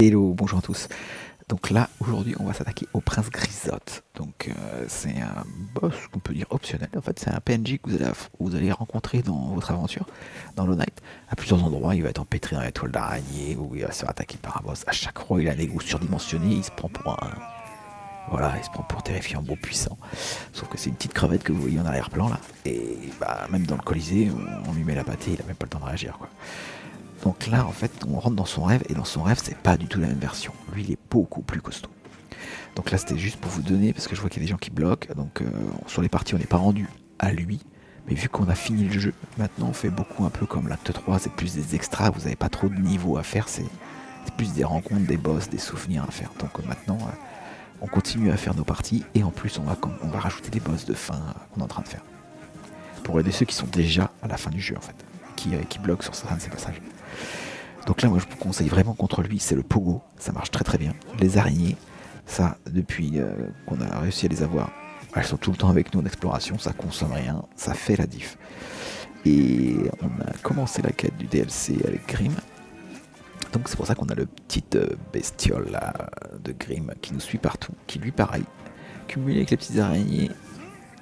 Hello, bonjour à tous. Donc là, aujourd'hui, on va s'attaquer au prince Grisotte. Donc c'est un boss qu'on peut dire optionnel. En fait, c'est un PNJ que vous allez rencontrer dans votre aventure, dans Hollow Knight. À plusieurs endroits, il va être empêtré dans la toile d'araignée, ou il va se faire attaquer par un boss. À chaque fois, il a un ego surdimensionné, il se prend pour un... Voilà, il se prend pour terrifiant, beau, puissant. Sauf que c'est une petite crevette que vous voyez en arrière-plan là. Et bah, même dans le Colisée, on lui met la pâtée, il a même pas le temps de réagir quoi. Donc là, en fait, on rentre dans son rêve, et dans son rêve, c'est pas du tout la même version. Lui, il est beaucoup plus costaud. Donc là, c'était juste pour vous donner, parce que je vois qu'il y a des gens qui bloquent. Donc sur les parties, on n'est pas rendu à lui. Mais vu qu'on a fini le jeu, maintenant on fait beaucoup un peu comme l'acte 3, c'est plus des extras, vous n'avez pas trop de niveaux à faire, c'est plus des rencontres, des boss, des souvenirs à faire. Donc maintenant, on continue à faire nos parties, et en plus on va rajouter des boss de fin qu'on est en train de faire. Pour aider ceux qui sont déjà à la fin du jeu en fait, qui bloquent sur certains de ces passages. Donc là, moi, je vous conseille vraiment contre lui, c'est le pogo. Ça marche très très bien. Les araignées, ça, depuis qu'on a réussi à les avoir, elles sont tout le temps avec nous en exploration, ça consomme rien, ça fait la diff. Et on a commencé la quête du DLC avec Grim. Donc c'est pour ça qu'on a le petit bestiole là, de Grim qui nous suit partout, qui lui pareil, cumulé avec les petites araignées.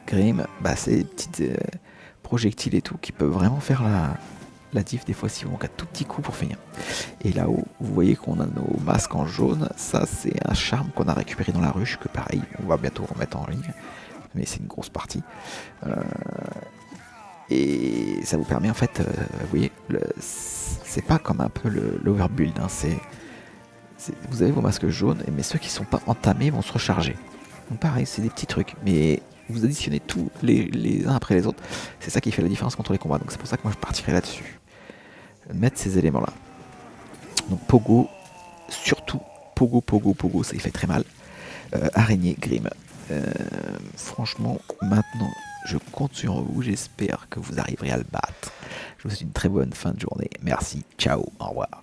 Grim, bah c'est des petites projectiles et tout qui peuvent vraiment faire la diff des fois si on manque un tout petit coup pour finir. Et là-haut, vous voyez qu'on a nos masques en jaune. Ça, c'est un charme qu'on a récupéré dans la ruche, que pareil, on va bientôt remettre en ligne. Mais c'est une grosse partie. Et ça vous permet en fait, vous voyez, c'est pas comme un peu l'overbuild. Hein, vous avez vos masques jaunes, mais ceux qui sont pas entamés vont se recharger. Donc pareil, c'est des petits trucs. Mais vous additionnez tous les uns après les autres. C'est ça qui fait la différence contre les combats. Donc c'est pour ça que moi je partirai là-dessus. Mettre ces éléments-là. Donc Pogo, surtout Pogo, Pogo, Pogo, ça il fait très mal. Araignée, Grim. Franchement, maintenant, je compte sur vous. J'espère que vous arriverez à le battre. Je vous souhaite une très bonne fin de journée. Merci, ciao, au revoir.